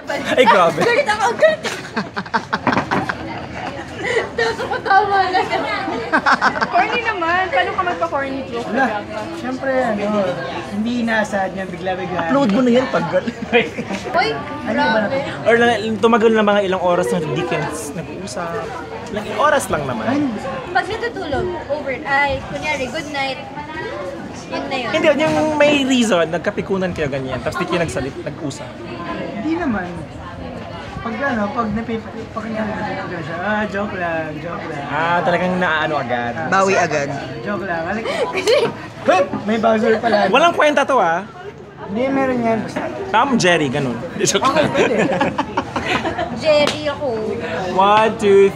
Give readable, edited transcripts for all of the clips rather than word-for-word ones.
pala. Ay, grabe. Galit ako, galit ako. Tapos ako tama na. Corny naman. Paano ka magpa-corny joke? Wala. Siyempre, hindi inaasad niya bigla-bigla. Upload mo na yan pag... Uy, grabe. Or tumagal na mga ilang oras na hindi kayo nag-uusap. Ilang oras lang naman. Pag natutulog, kunyari, good night. Yun na yun. Hindi, yung may reason, nagkapikunan kayo ganyan, tapos di kayo nag-usap. Hindi naman. Pag nangyari siya, joke lang. Talagang naaano agad. Bawi agad. Joke lang. May buzzer pala. Walang kwenta to Hindi, meron yan. Basta. Tom, Jerry, ganun. Joke lang. Pwede. Jerry ako. 1, 2,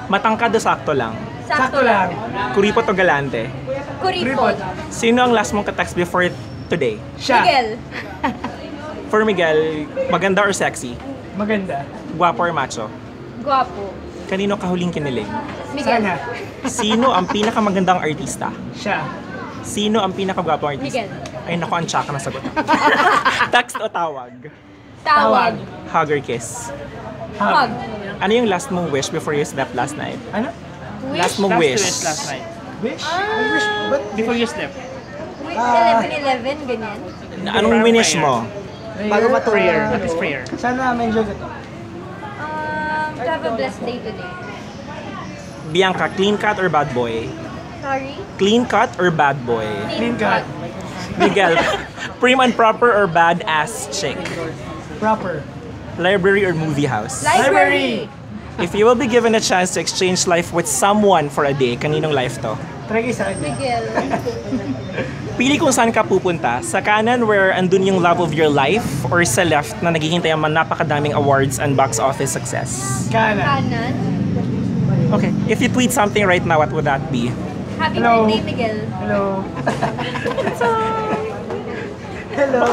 3. Matangkad o sakto lang? Sakto lang. Kuripot o galante? Kuripot. Sino ang last mong ka-text before today? Siya. Miguel. For Miguel, maganda or sexy? Maganda. Guwapo or macho? Guwapo. Kanino ka huling kinilig? Miguel. Sana. Sino ang pinakamagandang artista? Siya. Sino ang pinakagwapong artista? Miguel. Ay naku, ang tsaka na sagot. Text o tawag? Tawag. Hug or kiss? Hug. Ano yung last mong wish before you slept last night? Ano? Last mong wish. Last night. Wish? I wish, but Before you slept. Wait, 11-11, ganyan. Anong winish mo? Bago Prayer. That is prayer. Sana ma-enjoy ko to. To have a blessed day today. Bianca, clean cut or bad boy? Sorry? Clean cut or bad boy? Clean cut. Miguel, prim and proper or badass chick? Proper. Library or movie house? Library! If you will be given a chance to exchange life with someone for a day, kaninong life to? Try kayo sa kanya. Miguel. Pili kung saan ka pupunta. Sa kanan where andun yung love of your life or sa left na naghihintay ang napakadaming awards and box office success? Kanan. Kanan. Okay, if you tweet something right now, what would that be? Happy Hello. birthday, Miguel. Hello. Hello.